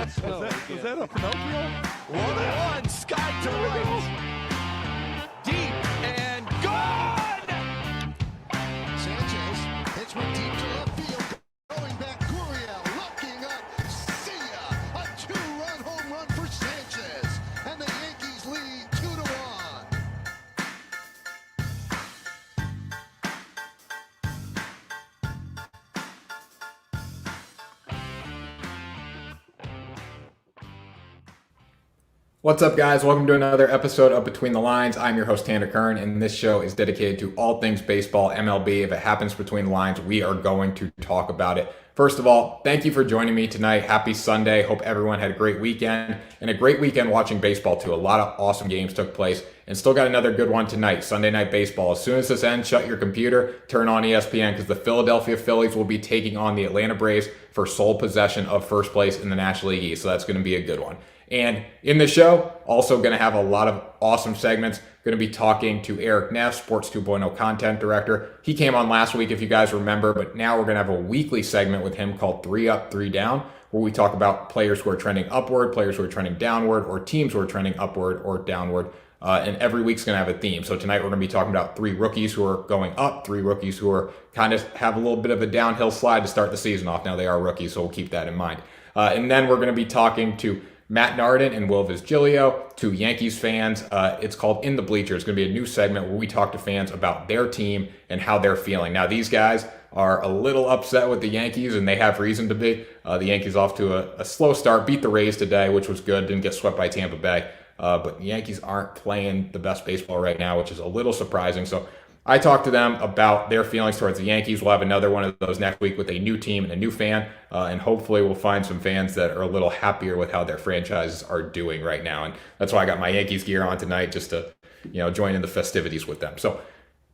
Was that a Pinocchio? 1-1, sky to right. Deep and gone! Sanchez hits one deep to left field. Going back, Gurriel looking up. See ya! A two-run home run for Sanchez. And the Yankees lead 2-1. What's up, guys? Welcome to another episode of Between the Lines. I'm your host, Kern, and this show is dedicated to all things baseball, MLB. If it happens between the lines, we are going to talk about it. First of all, thank you for joining me tonight. Happy Sunday. Hope everyone had a great weekend and a great weekend watching baseball, too. A lot of awesome games took place and still got another good one tonight, Sunday Night Baseball. As soon as this ends, shut your computer, turn on ESPN, because the Philadelphia Phillies will be taking on the Atlanta Braves for sole possession of first place in the National League East, so that's going to be a good one. And in the show, also going to have a lot of awesome segments. Going to be talking to Erik Neff, Sports 2.0 Content Director. He came on last week, if you guys remember, but now we're going to have a weekly segment with him called 3 Up, 3 Down, where we talk about players who are trending upward, players who are trending downward, or teams who are trending upward or downward. And every week's going to have a theme. So tonight we're going to be talking about 3 rookies who are going up, 3 rookies who are kind of have a little bit of a downhill slide to start the season off. Now they are rookies, so we'll keep that in mind. And then we're going to be talking to Naarden and Will Visgilio, 2 Yankees fans. It's called In the Bleachers. It's going to be a new segment where we talk to fans about their team and how they're feeling. Now, these guys are a little upset with the Yankees, and they have reason to be. The Yankees off to a slow start, beat the Rays today, which was good, didn't get swept by Tampa Bay. But the Yankees aren't playing the best baseball right now, which is a little surprising. So I talked to them about their feelings towards the Yankees. We'll have another one of those next week with a new team and a new fan. And hopefully we'll find some fans that are a little happier with how their franchises are doing right now. And that's why I got my Yankees gear on tonight, just to, join in the festivities with them. So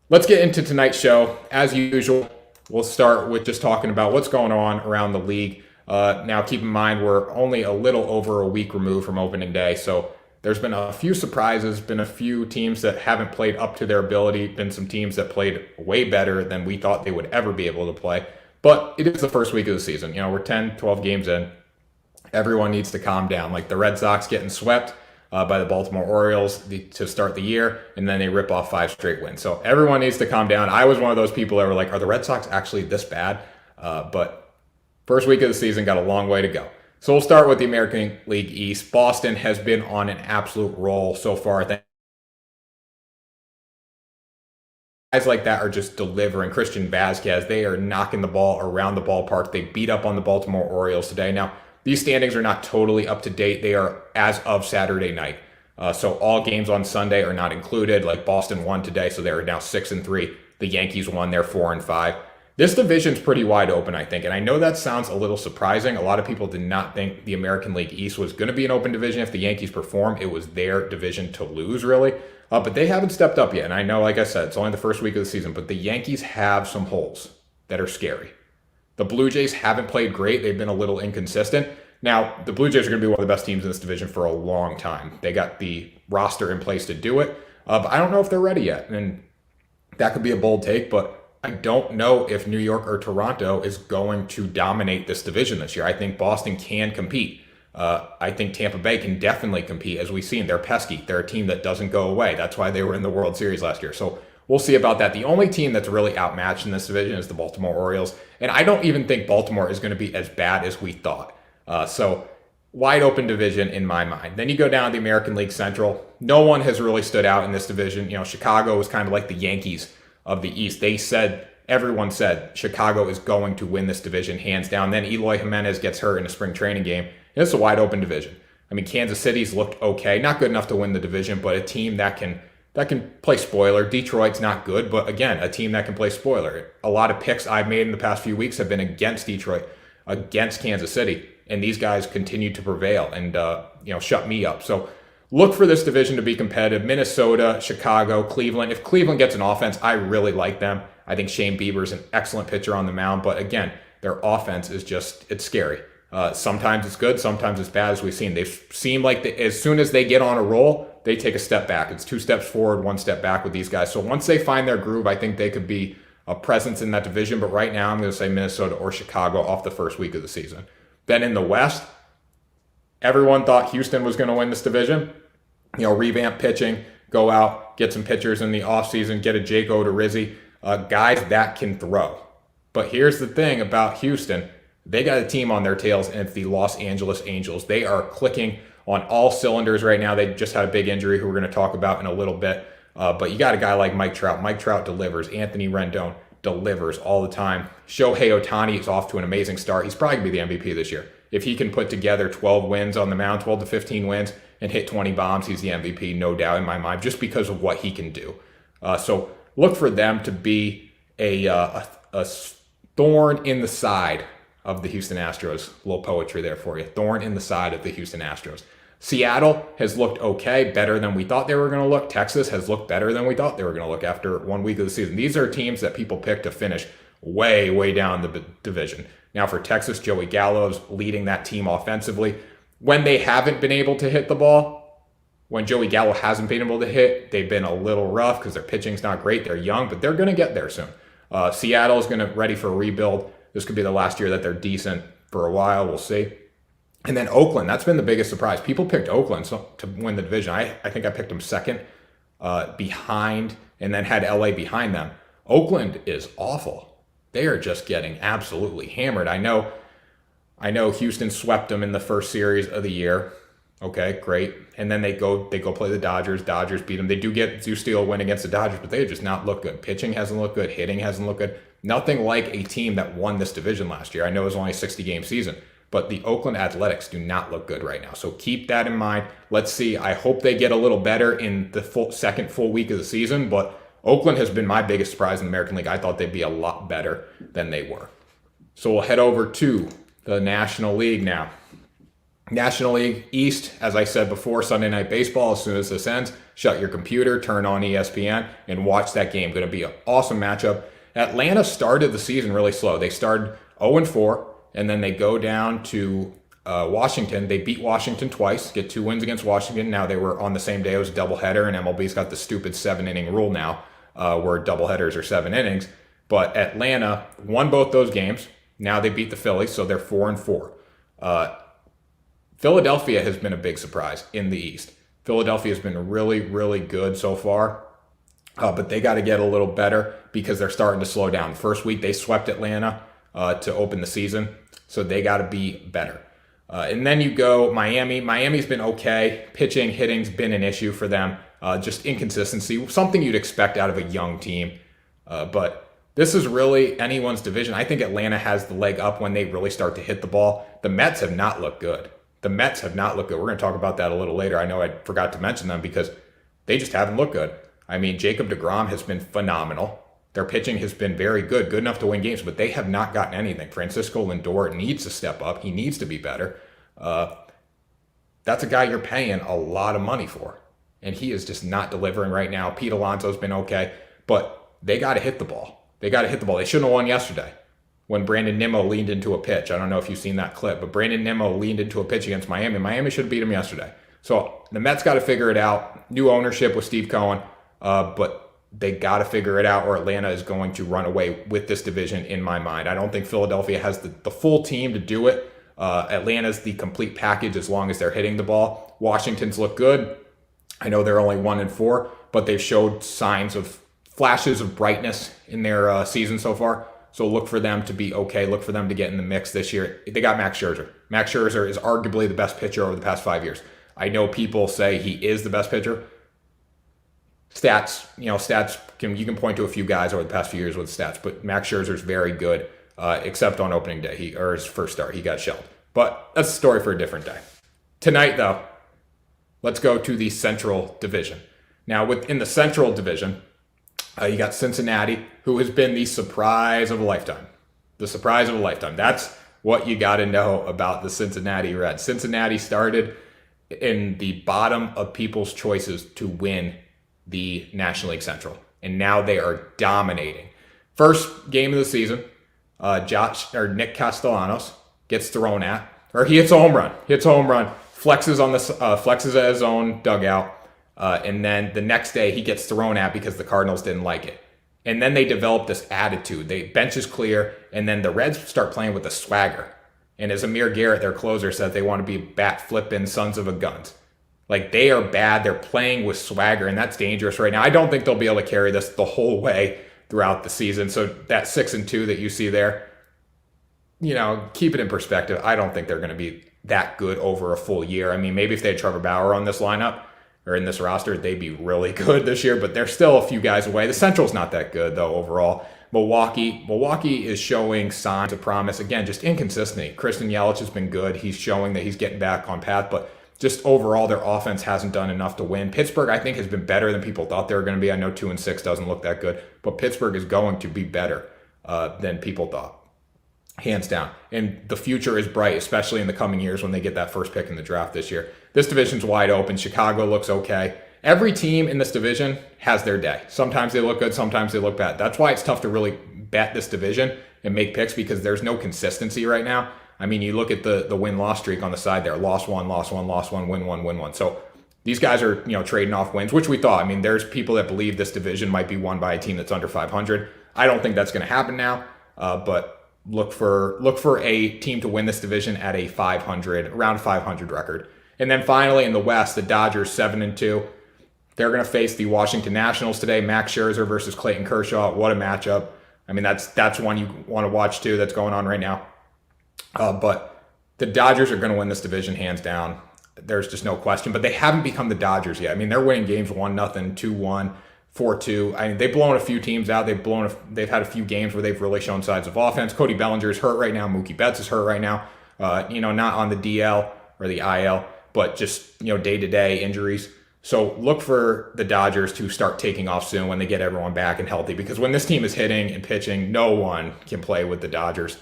let's get into tonight's show. As usual, we'll start with just talking about what's going on around the league. Now, keep in mind, we're only a little over a week removed from opening day. So there's been a few surprises, been a few teams that haven't played up to their ability, been some teams that played way better than we thought they would ever be able to play. But it is the first week of the season. We're 10, 12 games in. Everyone needs to calm down. Like the Red Sox getting swept by the Baltimore Orioles to start the year, and then they rip off 5 straight wins. So everyone needs to calm down. I was one of those people that were like, are the Red Sox actually this bad? But first week of the season, got a long way to go. So we'll start with the American League East. Boston has been on an absolute roll so far. Guys like that are just delivering. Christian Vasquez, they are knocking the ball around the ballpark. They beat up on the Baltimore Orioles today. Now, these standings are not totally up to date. They are as of Saturday night. So all games on Sunday are not included. Like Boston won today, so they're now 6-3. The Yankees won, they're 4-5. This division's pretty wide open, I think, and I know that sounds a little surprising. A lot of people did not think the American League East was going to be an open division if the Yankees perform. It was their division to lose, really. But they haven't stepped up yet, and I know, like I said, it's only the first week of the season, but the Yankees have some holes that are scary. The Blue Jays haven't played great. They've been a little inconsistent. Now, the Blue Jays are going to be one of the best teams in this division for a long time. They got the roster in place to do it, but I don't know if they're ready yet, and that could be a bold take, but I don't know if New York or Toronto is going to dominate this division this year. I think Boston can compete. I think Tampa Bay can definitely compete. As we've seen, they're pesky. They're a team that doesn't go away. That's why they were in the World Series last year. So we'll see about that. The only team that's really outmatched in this division is the Baltimore Orioles. And I don't even think Baltimore is going to be as bad as we thought. So wide open division in my mind. Then you go down to the American League Central. No one has really stood out in this division. Chicago was kind of like the Yankees of the East. Everyone said Chicago is going to win this division hands down. Then Eloy Jimenez gets hurt in a spring training game. And it's a wide open division. I mean, Kansas City's looked okay, not good enough to win the division, but a team that can play spoiler. Detroit's not good, but again, a team that can play spoiler. A lot of picks I've made in the past few weeks have been against Detroit, against Kansas City, and these guys continue to prevail and shut me up. So look for this division to be competitive. Minnesota, Chicago, Cleveland. If Cleveland gets an offense, I really like them. I think Shane Bieber's an excellent pitcher on the mound, but again, their offense is it's scary. Sometimes it's good, sometimes it's bad, as we've seen. They seem like as soon as they get on a roll, they take a step back. It's 2 steps forward, 1 step back with these guys. So once they find their groove, I think they could be a presence in that division. But right now, I'm going to say Minnesota or Chicago off the first week of the season. Then in the West, Everyone thought Houston was going to win this division. Revamp pitching, go out, get some pitchers in the offseason, get a Jake Odorizzi, guys that can throw. But here's the thing about Houston. They got a team on their tails, and it's the Los Angeles Angels. They are clicking on all cylinders right now. They just had a big injury who we're going to talk about in a little bit. But you got a guy like Mike Trout. Mike Trout delivers. Anthony Rendon delivers all the time. Shohei Ohtani is off to an amazing start. He's probably going to be the MVP this year. If he can put together 12 wins on the mound, 12 to 15 wins, and hit 20 bombs, he's the MVP, no doubt in my mind, just because of what he can do. So look for them to be a thorn in the side of the Houston Astros. A little poetry there for you. Thorn in the side of the Houston Astros. Seattle has looked okay, better than we thought they were going to look. Texas has looked better than we thought they were going to look after 1 week of the season. These are teams that people pick to finish way, way down the division. Now for Texas, Joey Gallo's leading that team offensively. When they haven't been able to hit the ball, when Joey Gallo hasn't been able to hit, they've been a little rough because their pitching's not great. They're young, but they're going to get there soon. Seattle's going to ready for a rebuild. This could be the last year that they're decent for a while. We'll see. And then Oakland, that's been the biggest surprise. People picked Oakland to win the division. I think I picked them second behind and then had LA behind them. Oakland is awful. They are just getting absolutely hammered. I know Houston swept them in the first series of the year. Okay, great. And then they go play the Dodgers. Dodgers beat them. They do steal a win against the Dodgers, but they just not look good. Pitching hasn't looked good. Hitting hasn't looked good. Nothing like a team that won this division last year. I know it was only a 60-game season, but the Oakland Athletics do not look good right now. So keep that in mind. Let's see. I hope they get a little better in the second full week of the season, but Oakland has been my biggest surprise in the American League. I thought they'd be a lot better than they were. So we'll head over to the National League now. National League East, as I said before, Sunday Night Baseball. As soon as this ends, shut your computer, turn on ESPN, and watch that game. Going to be an awesome matchup. Atlanta started the season really slow. They started 0-4, and then they go down to Washington. They beat Washington twice, get 2 wins against Washington. Now they were on the same day. It was a doubleheader, and MLB's got the stupid 7-inning rule now where doubleheaders are 7 innings. But Atlanta won both those games. Now they beat the Phillies, so they're 4-4. Philadelphia has been a big surprise in the East. Philadelphia has been really, really good so far, but they got to get a little better because they're starting to slow down. First week, they swept Atlanta to open the season, so they got to be better. And then you go Miami. Miami's been okay. Pitching, hitting's been an issue for them. Just inconsistency, something you'd expect out of a young team. But this is really anyone's division. I think Atlanta has the leg up when they really start to hit the ball. The Mets have not looked good. We're going to talk about that a little later. I know I forgot to mention them because they just haven't looked good. I mean, Jacob deGrom has been phenomenal. Their pitching has been very good enough to win games, but they have not gotten anything. Francisco Lindor needs to step up. He needs to be better. That's a guy you're paying a lot of money for, and he is just not delivering right now. Pete Alonso's been okay, but they got to hit the ball. They shouldn't have won yesterday when Brandon Nimmo leaned into a pitch. I don't know if you've seen that clip, but Brandon Nimmo leaned into a pitch against Miami. Miami should have beat him yesterday. So the Mets got to figure it out. New ownership with Steve Cohen, but they got to figure it out or Atlanta is going to run away with this division in my mind. I don't think Philadelphia has the full team to do it. Atlanta's the complete package as long as they're hitting the ball. Washington's look good. I know they're only 1-4, but they've showed signs of flashes of brightness in their season so far. So look for them to be okay. Look for them to get in the mix this year. They got Max Scherzer. Max Scherzer is arguably the best pitcher over the past 5 years. I know people say he is the best pitcher. Stats, you can point to a few guys over the past few years with stats, but Max Scherzer is very good, except on opening day. His first start, he got shelled. But that's a story for a different day. Tonight, though, let's go to the Central Division. Now, within the Central Division, you got Cincinnati, who has been the surprise of a lifetime. The surprise of a lifetime. That's what you got to know about the Cincinnati Reds. Cincinnati started in the bottom of people's choices to win the National League Central, and now they are dominating. First game of the season, Nick Castellanos gets thrown at, or he hits a home run. Flexes at his own dugout. And then the next day he gets thrown at because the Cardinals didn't like it. And then they develop this attitude. Bench is clear, and then the Reds start playing with a swagger. And as Amir Garrett, their closer, said, they want to be bat flipping sons of a guns. Like, they are bad. They're playing with swagger, and that's dangerous right now. I don't think they'll be able to carry this the whole way throughout the season. So that 6-2 that you see there, keep it in perspective. I don't think they're going to be that good over a full year. I mean, maybe if they had Trevor Bauer on this lineup or in this roster, they'd be really good this year, but they're still a few guys away. The Central's not that good, though, overall. Milwaukee is showing signs of promise. Again, just inconsistency. Christian Yelich has been good. He's showing that he's getting back on path, but just overall, their offense hasn't done enough to win. Pittsburgh, I think, has been better than people thought they were going to be. I know 2-6 doesn't look that good, but Pittsburgh is going to be better than people thought, hands down. And the future is bright, especially in the coming years when they get that first pick in the draft this year. This division's wide open. Chicago looks okay. Every team in this division has their day. Sometimes they look good, sometimes they look bad. That's why it's tough to really bet this division and make picks, because there's no consistency right now. I mean, you look at the win-loss streak on the side there. Loss one, win one. So these guys are, trading off wins, which we thought. I mean, there's people that believe this division might be won by a team that's under 500. I don't think that's going to happen now, but look for a team to win this division at a around 500 record. And then finally in the West, the Dodgers 7-2. They're going to face the Washington Nationals today. Max Scherzer versus Clayton Kershaw. What a matchup. I mean, that's one you want to watch too. That's going on right now. But the Dodgers are going to win this division hands down. There's just no question. But they haven't become the Dodgers yet. I mean, they're winning games 1-0, 2-1, 4-2. I mean, they've blown a few teams out. They've had a few games where they've really shown signs of offense. Cody Bellinger is hurt right now. Mookie Betts is hurt right now. Not on the DL or the IL, but just day-to-day injuries. So look for the Dodgers to start taking off soon when they get everyone back and healthy, because when this team is hitting and pitching, no one can play with the Dodgers.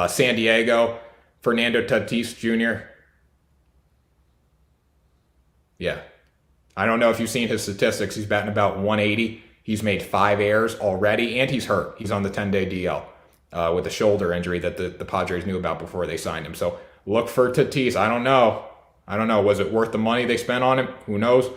San Diego, Fernando Tatis Jr. Yeah. I don't know if you've seen his statistics. He's batting about 180. He's made 5 errors already, and he's hurt. He's on the 10-day DL with a shoulder injury that the Padres knew about before they signed him. So look for Tatis. I don't know. Was it worth the money they spent on him? Who knows?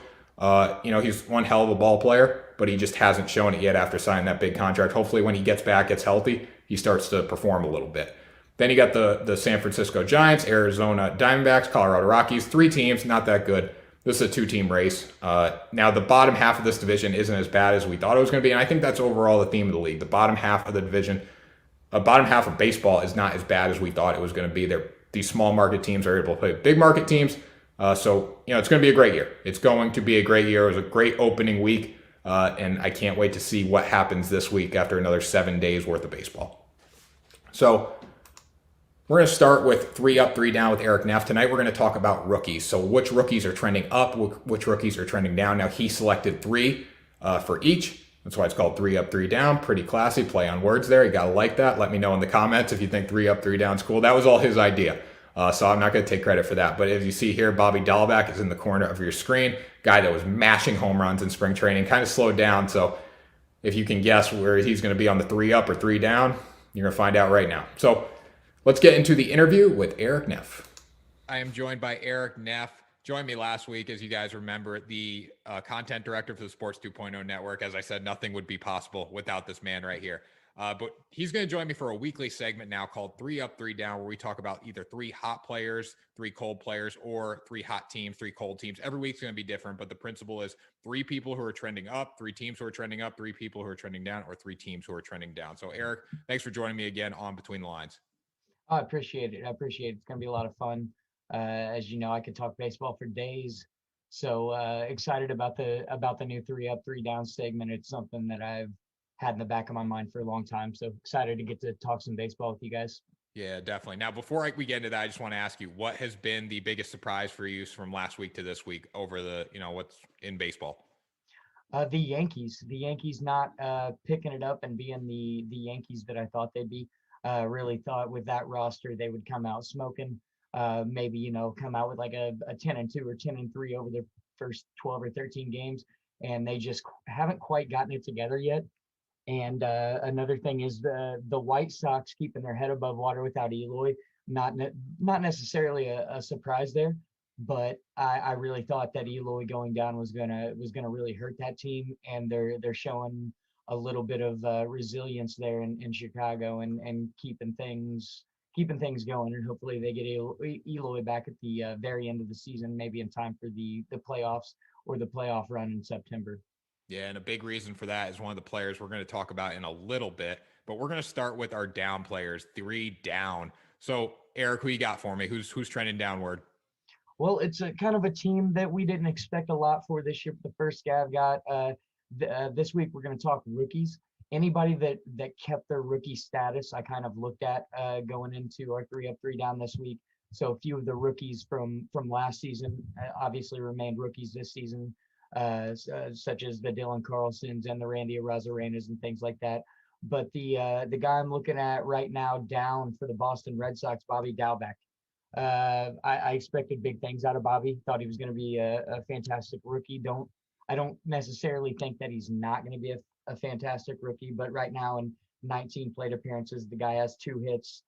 He's one hell of a ball player, but he just hasn't shown it yet after signing that big contract. Hopefully when he gets back, gets healthy, he starts to perform a little bit. Then you got the San Francisco Giants, Arizona Diamondbacks, Colorado Rockies. 3 teams, not that good. This is a 2-team race. Now, the bottom half of this division isn't as bad as we thought it was going to be, and I think that's overall the theme of the league. The bottom half of the division, bottom half of baseball is not as bad as we thought it was going to be. These small market teams are able to play big market teams. So it's going to be a great year. It's going to be a great year. It was a great opening week, and I can't wait to see what happens this week after another 7 days worth of baseball. So we're going to start with 3 up, 3 down with Erik Neff. Tonight we're going to talk about rookies. So which rookies are trending up, which rookies are trending down. Now he selected 3 for each. That's why it's called 3 up, 3 down. Pretty classy play on words there. You got to like that. Let me know in the comments if you think 3 up, 3 down is cool. That was all his idea. So I'm not going to take credit for that. But as you see here, Bobby Dahlback is in the corner of your screen. Guy that was mashing home runs in spring training. Kind of slowed down. So if you can guess where he's going to be on the 3 up or 3 down, you're going to find out right now. So let's get into the interview with Erik Neff. I am joined by Erik Neff. Joined me last week, as you guys remember, the content director for the Sports 2.0 Network. As I said, nothing would be possible without this man right here. But he's going to join me for a weekly segment now called 3 Up, 3 Down, where we talk about either 3 hot players, 3 cold players, or 3 hot teams, 3 cold teams. Every week's going to be different, but the principle is 3 people who are trending up, 3 teams who are trending up, 3 people who are trending down, or 3 teams who are trending down. So, Erik, thanks for joining me again on Between the Lines. I appreciate it. It's going to be a lot of fun. As you know, I could talk baseball for days. So excited about the new 3 Up, 3 Down segment. It's something that I've had in the back of my mind for a long time. So excited to get to talk some baseball with you guys. Yeah, definitely. Now, before we get into that, I just want to ask you, what has been the biggest surprise for you from last week to this week over what's in baseball? The Yankees not picking it up and being the Yankees that I thought they'd be. Really thought with that roster they would come out smoking. Maybe come out with like a 10-2 or 10-3 over their first 12 or 13 games, and they just haven't quite gotten it together yet. And another thing is the White Sox keeping their head above water without Eloy. Not necessarily a surprise there, but I really thought that Eloy going down was gonna really hurt that team, and they're showing a little bit of resilience there in Chicago and keeping things keeping things going, and hopefully they get Eloy back at the very end of the season, maybe in time for the playoffs or the playoff run in September. Yeah, and a big reason for that is one of the players we're going to talk about in a little bit, but we're going to start with our down players, 3 down. So, Eric, who you got for me? Who's trending downward? Well, it's a kind of a team that we didn't expect a lot for this year. But the first guy I've got this week, we're going to talk rookies. Anybody that kept their rookie status, I kind of looked at going into our 3 up, 3 down this week. So a few of the rookies from last season obviously remained rookies this season, such as the Dylan Carlsons and the Randy Arozarenas and things like that. But the guy I'm looking at right now down for the Boston Red Sox, Bobby Dalbec. I expected big things out of Bobby. Thought he was going to be a fantastic rookie. I don't necessarily think that he's not going to be a fantastic rookie, but right now in 19 plate appearances, the guy has 2 hits.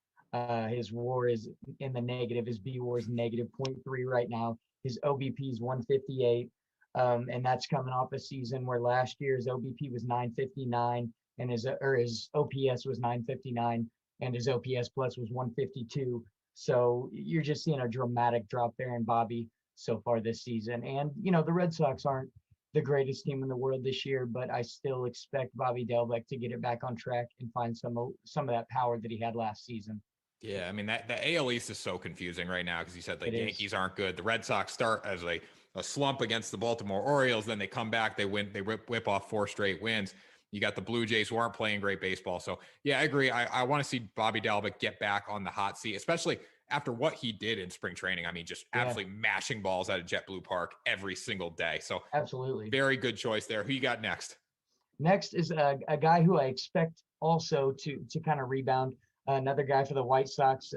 His WAR is in the negative. His BWAR is negative .3 right now. His OBP is 158, and that's coming off a season where last year's OBP was 959, and his OPS was 959, and his OPS plus was 152. So you're just seeing a dramatic drop there in Bobby so far this season. And, the Red Sox aren't the greatest team in the world this year, but I still expect Bobby Dalbec to get it back on track and find some of that power that he had last season. Yeah, I mean, the AL East is so confusing right now because you said the Yankees aren't good. The Red Sox start as a slump against the Baltimore Orioles. Then they come back, they win, they whip off 4 straight wins. You got the Blue Jays who aren't playing great baseball. So, yeah, I agree. I want to see Bobby Dalbec get back on the hot seat, especially after what he did in spring training. I mean, just absolutely mashing balls out of JetBlue Park every single day. So, absolutely. Very good choice there. Who you got next? Next is a guy who I expect also to kind of rebound. Another guy for the White Sox.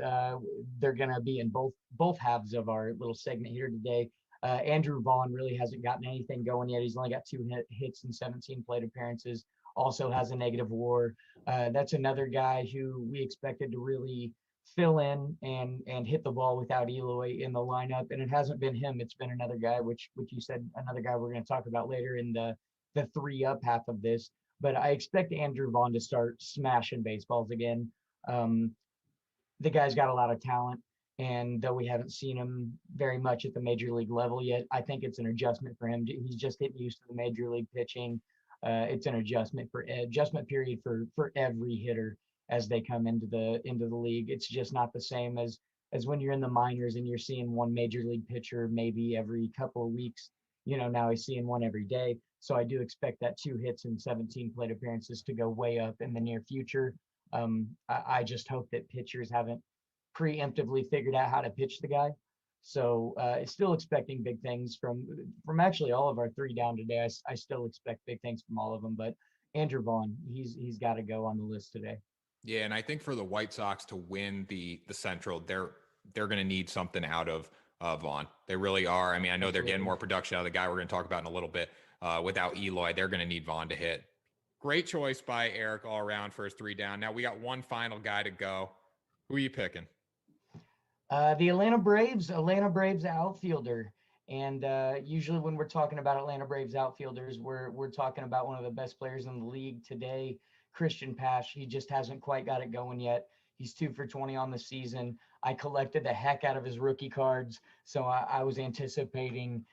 They're going to be in both halves of our little segment here today. Andrew Vaughn really hasn't gotten anything going yet. He's only got 2 hits in 17 plate appearances. Also has a negative WAR. That's another guy who we expected to really fill in and hit the ball without Eloy in the lineup. And it hasn't been him. It's been another guy, which you said, another guy we're going to talk about later in the 3 up half of this. But I expect Andrew Vaughn to start smashing baseballs again. The guy's got a lot of talent. And though we haven't seen him very much at the major league level yet, I think it's an adjustment for him. He's just getting used to the major league pitching. It's an adjustment period for every hitter as they come into the league. It's just not the same as when you're in the minors and you're seeing one major league pitcher maybe every couple of weeks. Now he's seeing one every day. So I do expect that 2 hits and 17 plate appearances to go way up in the near future. I just hope that pitchers haven't preemptively figured out how to pitch the guy. So still expecting big things from actually all of our 3 down today. I still expect big things from all of them, but Andrew Vaughn, he's got to go on the list today. Yeah, and I think for the White Sox to win the Central, they're going to need something out of Vaughn. They really are. I mean, I know they're getting more production out of the guy we're going to talk about in a little bit. Without Eloy, they're going to need Vaughn to hit. Great choice by Eric all around for his 3 down. Now we got one final guy to go. Who are you picking? The Atlanta Braves outfielder. And usually when we're talking about Atlanta Braves outfielders, we're talking about one of the best players in the league today, Christian Pash. He just hasn't quite got it going yet. He's 2 for 20 on the season. I collected the heck out of his rookie cards, so I was anticipating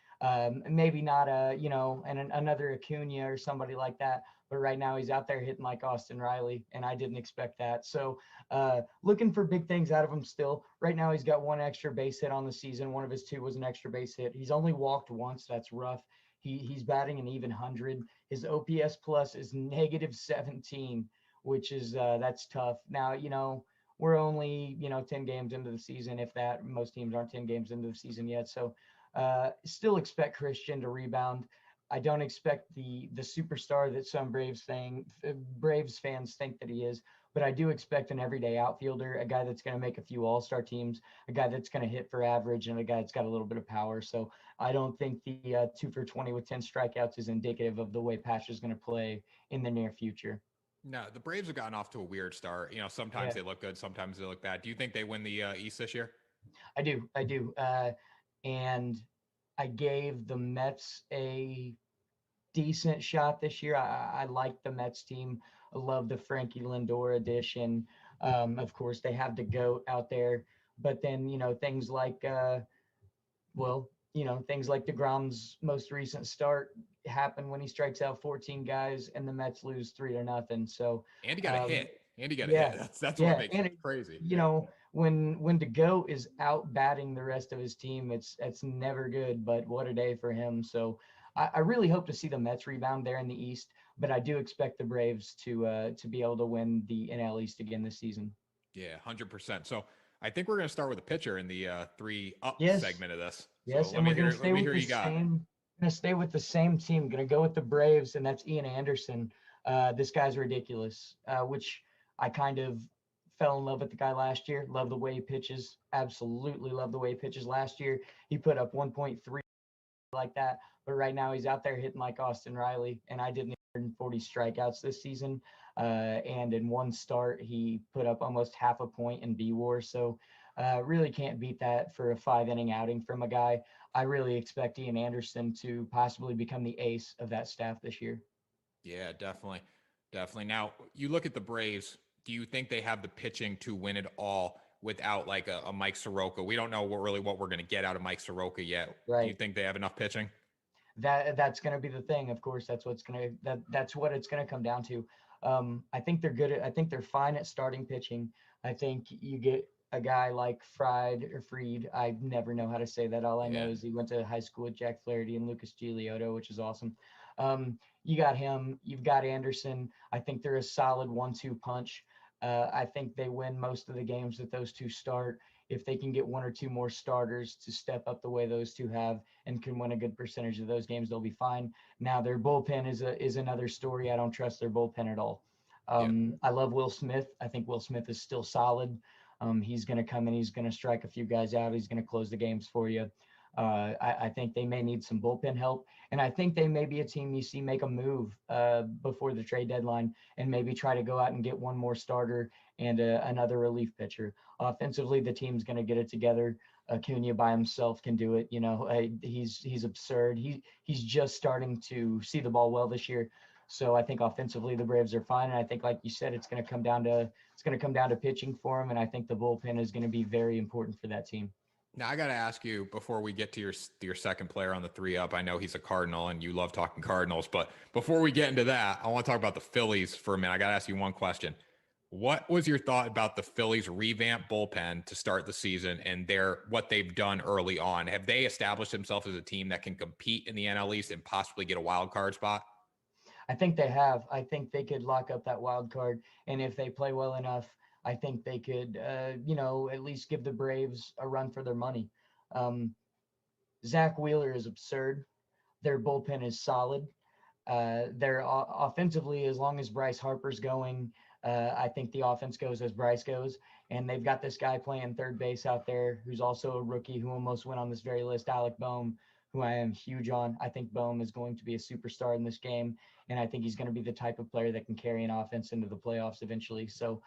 maybe not another Acuna or somebody like that. But right now he's out there hitting like Austin Riley, and I didn't expect that. So looking for big things out of him still. Right now he's got 1 extra base hit on the season. One of his 2 was an extra base hit. He's only walked once. That's rough. He's batting an even 100. His OPS plus is negative 17, which is that's tough. Now, we're only 10 games into the season, if that. Most teams aren't 10 games into the season yet. So still expect Christian to rebound. I don't expect the superstar that some Braves fans think that he is, but I do expect an everyday outfielder, a guy that's going to make a few all-star teams, a guy that's going to hit for average, and a guy that's got a little bit of power. So I don't think the 2 for 20 with 10 strikeouts is indicative of the way Pash is going to play in the near future. No, the Braves have gotten off to a weird start. Sometimes they look good, sometimes they look bad. Do you think they win the East this year? I do. And I gave the Mets a decent shot this year. I like the Mets team. I love the Frankie Lindor addition. Of course, they have the GOAT out there, but then, things like, things like DeGrom's most recent start happen when he strikes out 14 guys and the Mets lose 3-0. So, And he got a hit. Yeah, That's yeah, what makes it crazy. When the GOAT is out batting the rest of his team, it's never good. But what a day for him! So I really hope to see the Mets rebound there in the East, but I do expect the Braves to be able to win the NL East again this season. Yeah, 100%. So I think we're going to start with a pitcher in the 3-up Yes. segment of this. Yes, So and we're going to let me hear with you got. going to stay with the same team. Going to go with the Braves, and that's Ian Anderson. This guy's ridiculous, which I kind of fell in love with the guy last year. Love the way he pitches. Absolutely love the way he pitches. Last year, he put up 1.3 like that. But right now, he's out there hitting like Austin Riley. And I did 140 strikeouts this season. And in one start, he put up almost half a point in B-WAR. So really can't beat that for a 5-inning outing from a guy. I really expect Ian Anderson to possibly become the ace of that staff this year. Yeah, definitely. Definitely. Now, you look at the Braves. Do you think they have the pitching to win it all without like a Mike Soroka? We don't know what we're going to get out of Mike Soroka yet. Right. Do you think they have enough pitching? That's going to be the thing. Of course, that's what it's going to come down to. I think they're good I think they're fine at starting pitching. I think you get a guy like Fried. I never know how to say that. All I know is he went to high school with Jack Flaherty and Lucas Giolito, which is awesome. You got him. You've got Anderson. I think they're a solid 1-2 punch. I think they win most of the games that those two start. If they can get one or two more starters to step up the way those two have and can win a good percentage of those games, they'll be fine. Now their bullpen is another story. I don't trust their bullpen at all. I love Will Smith. I think Will Smith is still solid. He's going to come in. He's going to strike a few guys out. He's going to close the games for you. I think they may need some bullpen help. And I think they may be a team you see make a move before the trade deadline and maybe try to go out and get one more starter and another relief pitcher. Offensively, the team's going to get it together. Acuna by himself can do it. He's absurd. He's just starting to see the ball well this year. So I think offensively the Braves are fine. And I think, like you said, it's going to come down to pitching for them. And I think the bullpen is going to be very important for that team. Now I got to ask you before we get to your second player on the 3-up. I know he's a Cardinal and you love talking Cardinals, but before we get into that, I want to talk about the Phillies for a minute. I got to ask you one question. What was your thought about the Phillies revamped bullpen to start the season and what they've done early on? Have they established themselves as a team that can compete in the NL East and possibly get a wild card spot? I think they have. I think they could lock up that wild card, and if they play well enough, I think they could, at least give the Braves a run for their money. Zach Wheeler is absurd. Their bullpen is solid. They're offensively, as long as Bryce Harper's going, I think the offense goes as Bryce goes. And they've got this guy playing third base out there who's also a rookie who almost went on this very list, Alec Boehm, who I am huge on. I think Boehm is going to be a superstar in this game, and I think he's going to be the type of player that can carry an offense into the playoffs eventually. So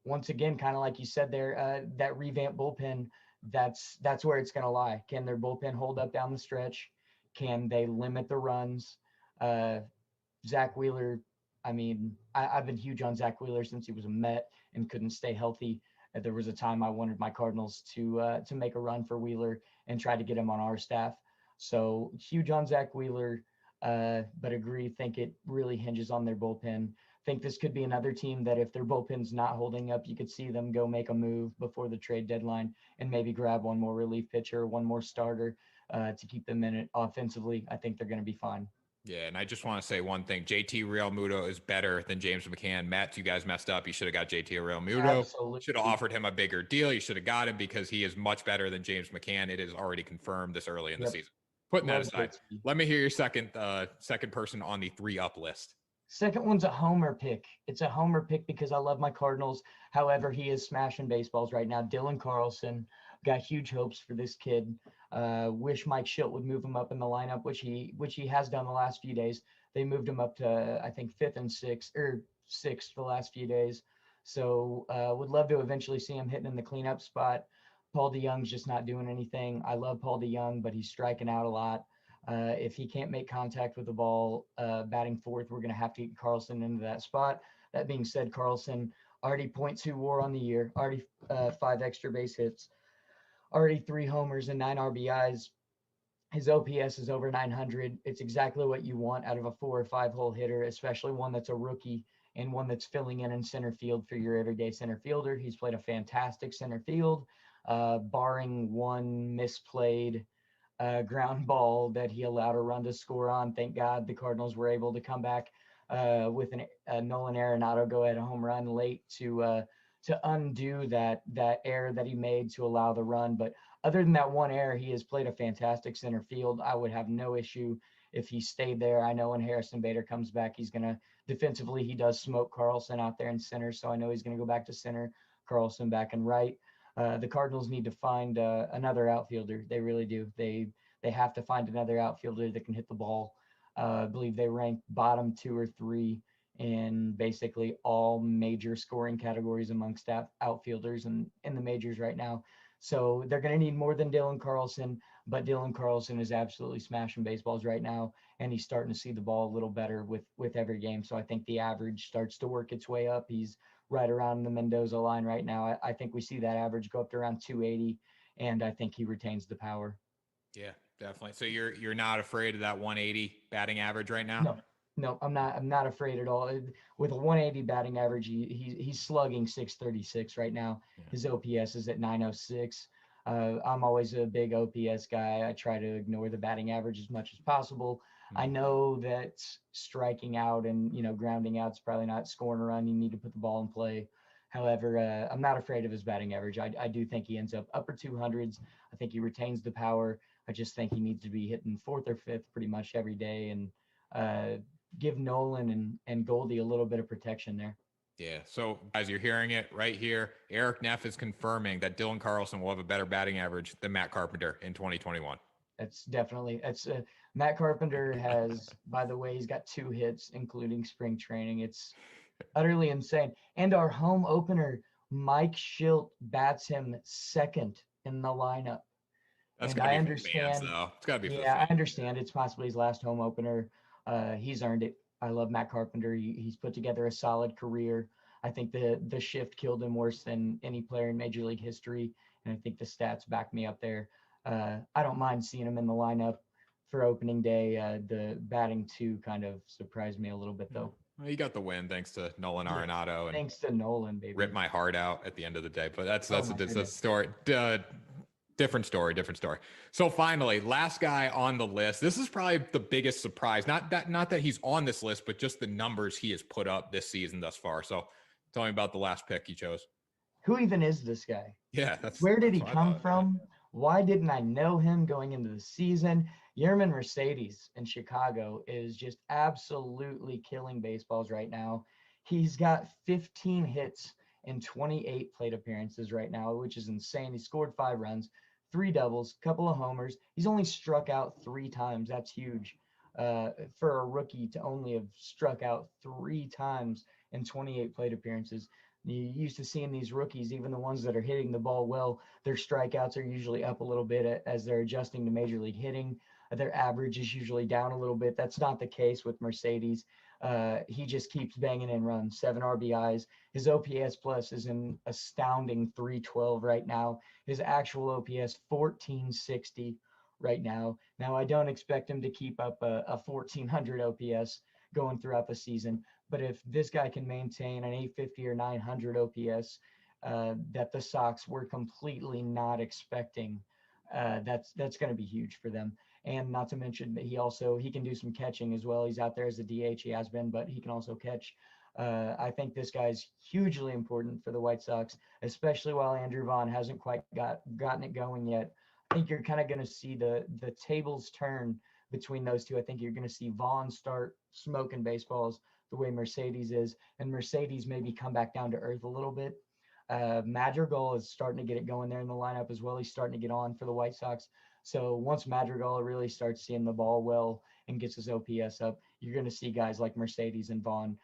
once again, kind of like you said there, that revamped bullpen, that's where it's going to lie. Can their bullpen hold up down the stretch? Can they limit the runs? Zach Wheeler, I've been huge on Zach Wheeler since he was a Met and couldn't stay healthy. There was a time I wanted my Cardinals to make a run for Wheeler and try to get him on our staff. So huge on Zach Wheeler, but think it really hinges on their bullpen. Think this could be another team that if their bullpen's not holding up, you could see them go make a move before the trade deadline and maybe grab one more relief pitcher, one more starter to keep them in it. Offensively, I think they're going to be fine. Yeah, and I just want to say one thing. JT Realmuto is better than James McCann. Matt, you guys messed up. You should have got JT Realmuto. Absolutely. Should have offered him a bigger deal. You should have got him because he is much better than James McCann. It is already confirmed this early in the season. Putting that aside, let me hear your second person on the 3-up list. Second one's a homer pick. It's a homer pick because I love my Cardinals. However, he is smashing baseballs right now. Dylan Carlson, got huge hopes for this kid. Wish Mike Schilt would move him up in the lineup, which he has done the last few days. They moved him up to, I think, 5th and 6th or 6th the last few days. So would love to eventually see him hitting in the cleanup spot. Paul DeYoung's just not doing anything. I love Paul DeYoung, but he's striking out a lot. If he can't make contact with the ball, batting fourth, we're going to have to get Carlson into that spot. That being said, Carlson already .2 WAR on the year, already 5 extra base hits, already 3 homers and 9 RBIs. His OPS is over 900. It's exactly what you want out of a 4 or 5 hole hitter, especially one that's a rookie and one that's filling in center field for your everyday center fielder. He's played a fantastic center field, barring one misplayed ground ball that he allowed a run to score on. Thank God the Cardinals were able to come back with a Nolan Arenado go at a home run late to undo that error that he made to allow the run. But other than that one error, he has played a fantastic center field. I would have no issue if he stayed there. I know when Harrison Bader comes back, he's going to defensively, he does smoke Carlson out there in center. So I know he's going to go back to center, Carlson back and right. The Cardinals need to find another outfielder. They really do. They have to find another outfielder that can hit the ball. I believe they rank bottom 2 or 3 in basically all major scoring categories amongst outfielders in the majors right now. So they're going to need more than Dylan Carlson, but Dylan Carlson is absolutely smashing baseballs right now, and he's starting to see the ball a little better with every game. So I think the average starts to work its way up. He's right around the Mendoza line right now. I think we see that average go up to around 280, and I think he retains the power. Yeah, definitely. So you're not afraid of that 180 batting average right now? No, I'm not afraid at all. With a 180 batting average, he's slugging 636 right now. Yeah. His OPS is at 906. I'm always a big OPS guy. I try to ignore the batting average as much as possible. Mm-hmm. I know that striking out and grounding out is probably not scoring a run. You need to put the ball in play. However, I'm not afraid of his batting average. I do think he ends up upper 200s. I think he retains the power. I just think he needs to be hitting 4th or 5th pretty much every day, and give Nolan and Goldie a little bit of protection there. Yeah. So guys, you're hearing it right here. Erik Neff is confirming that Dylan Carlson will have a better batting average than Matt Carpenter in 2021. That's Matt Carpenter has, by the way, he's got 2 hits, including spring training. It's utterly insane. And our home opener, Mike Schilt, bats him 2nd in the lineup. That's and gotta I be understand. For the fans, though. It's gotta be. Yeah, I understand. It's possibly his last home opener. He's earned it. I love Matt Carpenter. He's put together a solid career. I think the shift killed him worse than any player in Major League history, and I think the stats back me up there. I don't mind seeing him in the lineup for opening day. The batting 2 kind of surprised me a little bit, though. Well, you got the win thanks to Nolan Arenado. And thanks to Nolan, baby. Ripped my heart out at the end of the day. But that's a story. Different story. So finally, last guy on the list. This is probably the biggest surprise. Not that he's on this list, but just the numbers he has put up this season thus far. So tell me about the last pick you chose. Who even is this guy? Yeah, where did he come from? Why didn't I know him going into the season? Yerman Mercedes in Chicago is just absolutely killing baseballs right now. He's got 15 hits in 28 plate appearances right now, which is insane. He scored 5 runs, 3 doubles, couple of homers. He's only struck out 3 times. That's huge for a rookie to only have struck out 3 times in 28 plate appearances. You used to seeing these rookies, even the ones that are hitting the ball well, their strikeouts are usually up a little bit as they're adjusting to major league hitting. Their average is usually down a little bit. That's not the case with Mercedes. He just keeps banging in runs, 7 RBIs. His OPS plus is an astounding 312 right now. His actual OPS 1460 right now. Now, I don't expect him to keep up a 1400 OPS going throughout the season, but if this guy can maintain an 850 or 900 OPS that the Sox were completely not expecting, that's going to be huge for them. And not to mention that he can do some catching as well. He's out there as a DH, he has been, but he can also catch. I think this guy's hugely important for the White Sox, especially while Andrew Vaughn hasn't quite gotten it going yet. I think you're kind of going to see the tables turn between those two. I think you're going to see Vaughn start smoking baseballs the way Mercedes is, and Mercedes maybe come back down to earth a little bit. Madrigal is starting to get it going there in the lineup as well. He's starting to get on for the White Sox. So once Madrigal really starts seeing the ball well and gets his OPS up, you're going to see guys like Mercedes and Vaughn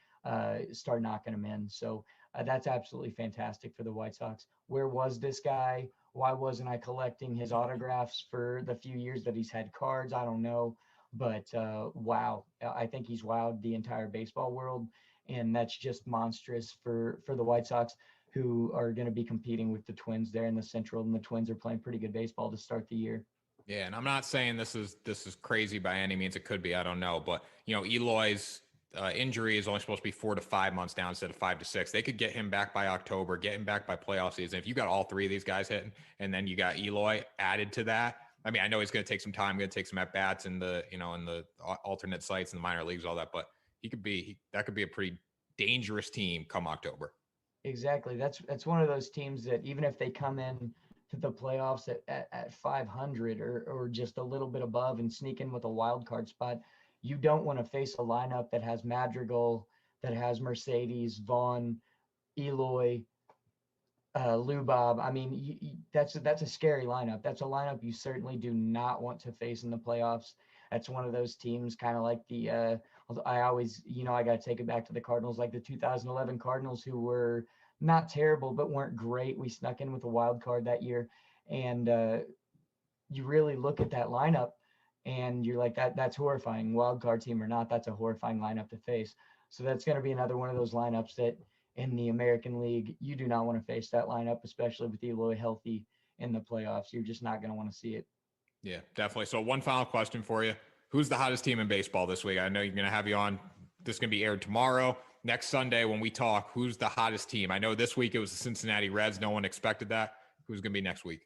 start knocking them in. So that's absolutely fantastic for the White Sox. Where was this guy? Why wasn't I collecting his autographs for the few years that he's had cards? I don't know. But wow, I think he's wowed the entire baseball world. and that's just monstrous for the White Sox, who are going to be competing with the Twins there in the Central, and the Twins are playing pretty good baseball to start the year. Yeah, and I'm not saying this is crazy by any means. It could be, I don't know, but Eloy's injury is only supposed to be 4 to 5 months down instead of 5 to 6. They could get him back by October, get him back by playoff season. If you got all three of these guys hitting, and then you got Eloy added to that, I mean, I know he's going to take some time, going to take some at bats in the in the alternate sites in the minor leagues, all that, but that could be a pretty dangerous team come October. Exactly. That's one of those teams that even if they come in to the playoffs at 500 or just a little bit above and sneak in with a wild card spot, you don't want to face a lineup that has Madrigal, that has Mercedes, Vaughn, Eloy, Lubob. I mean, that's a scary lineup. That's a lineup you certainly do not want to face in the playoffs. That's one of those teams, kind of like the I always, I got to take it back to the Cardinals, like the 2011 Cardinals, who were not terrible but weren't great. We snuck in with a wild card that year, and you really look at that lineup and you're like, that's horrifying. Wild card team or not, that's a horrifying lineup to face. So that's going to be another one of those lineups that in the American League, you do not want to face that lineup, especially with Eloy healthy in the playoffs. You're just not going to want to see it. Yeah, definitely. So one final question for you. Who's the hottest team in baseball this week? I know you're going to have you on. This is going to be aired tomorrow. Next Sunday when we talk, who's the hottest team? I know this week it was the Cincinnati Reds. No one expected that. Who's going to be next week?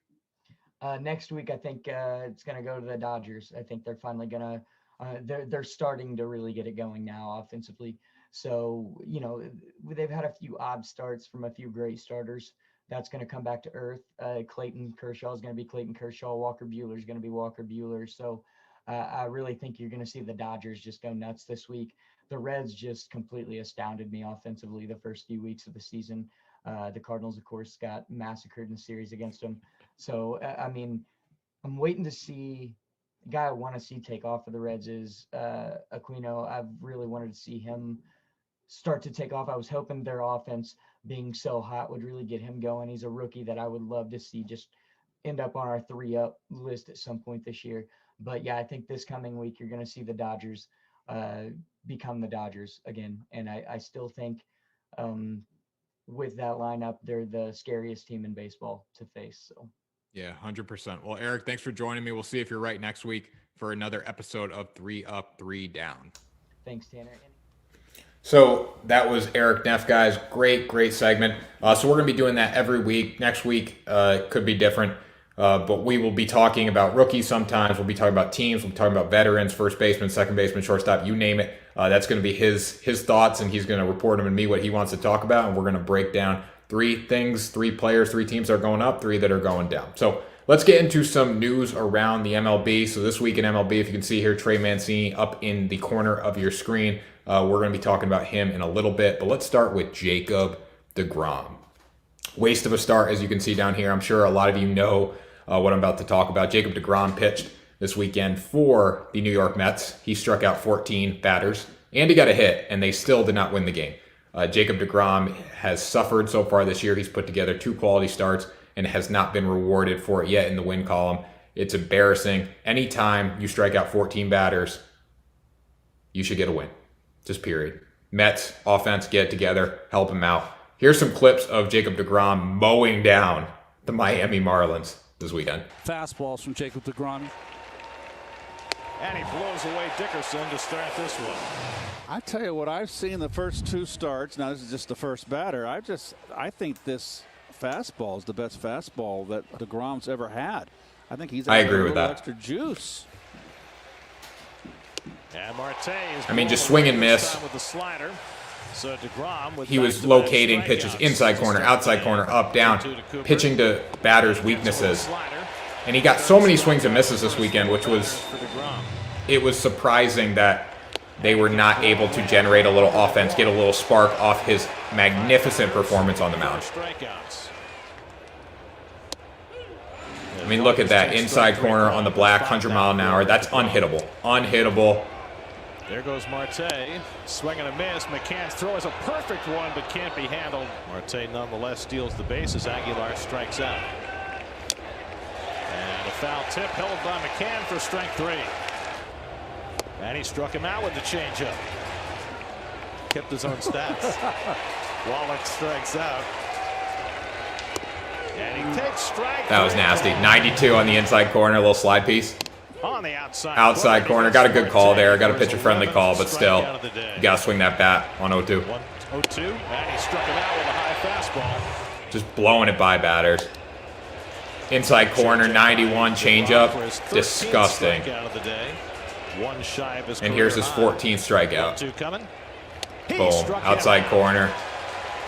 Next week, I think it's going to go to the Dodgers. I think they're finally going to they're starting to really get it going now offensively. So, they've had a few odd starts from a few great starters. That's going to come back to earth. Clayton Kershaw is going to be Clayton Kershaw. Walker Buehler is going to be Walker Buehler. So I really think you're going to see the Dodgers just go nuts this week. The Reds just completely astounded me offensively the first few weeks of the season. The Cardinals, of course, got massacred in the series against them. So, I mean, I'm waiting to see. The guy I want to see take off for the Reds is Aquino. I've really wanted to see him start to take off. I was hoping their offense being so hot would really get him going. He's a rookie that I would love to see just end up on our 3-up list at some point this year. But yeah, I think this coming week, you're going to see the Dodgers become the Dodgers again. And I still think with that lineup, they're the scariest team in baseball to face. So. Yeah, 100%. Well, Erik, thanks for joining me. We'll see if you're right next week for another episode of 3 Up, 3 Down. Thanks, Tanner. So that was Erik Neff, guys. Great segment. So we're going to be doing that every week. Next week could be different, but we will be talking about rookies sometimes. We'll be talking about teams. We'll be talking about veterans, first baseman, second baseman, shortstop, you name it. That's going to be his thoughts, and he's going to report them to me what he wants to talk about, and we're going to break down 3 things, 3 players, 3 teams that are going up, 3 that are going down. So let's get into some news around the MLB. So this week in MLB, if you can see here, Trey Mancini up in the corner of your screen. We're going to be talking about him in a little bit, but let's start with Jacob deGrom. Waste of a start, as you can see down here. I'm sure a lot of you know what I'm about to talk about. Jacob deGrom pitched this weekend for the New York Mets. He struck out 14 batters, and he got a hit, and they still did not win the game. Jacob deGrom has suffered so far this year. He's put together 2 quality starts and has not been rewarded for it yet in the win column. It's embarrassing. Anytime you strike out 14 batters, you should get a win. Just period. Mets offense, get it together, help him out. Here's some clips of Jacob deGrom mowing down the Miami Marlins this weekend. Fastballs from Jacob deGrom. And he blows away Dickerson to start this one. I tell you what, I've seen the first 2 starts. Now this is just the first batter. I think this fastball is the best fastball that deGrom's ever had. I think he's. I agree with that. Extra juice. And Marte is just swing and miss. with the slider. So DeGrom with He was locating pitches inside corner, outside corner, up, down, pitching to batters' weaknesses. And he got so many swings and misses this weekend, which was, it was surprising that they were not able to generate a little offense, get a little spark off his magnificent performance on the mound. I mean, look at that inside corner on the black, 100-mile-an-hour. That's unhittable. Unhittable. There goes Marte, swing and a miss. McCann's throw is a perfect one, but can't be handled. Marte nonetheless steals the base as Aguilar strikes out. And a foul tip held by McCann for strike 3. And he struck him out with the changeup. kept his own stats. Wallach strikes out. And he takes strike. That was nasty. 92 on the inside corner, a little slide piece. On the Outside corner. Got a good call there. Got a pitcher-friendly call, but still, you got to swing that bat on 0-2. 0-2, and he struck him out with a high fastball. Just blowing it by batters. Inside corner, 91 changeup. Disgusting. And here's his 14th strikeout. Boom. Outside corner.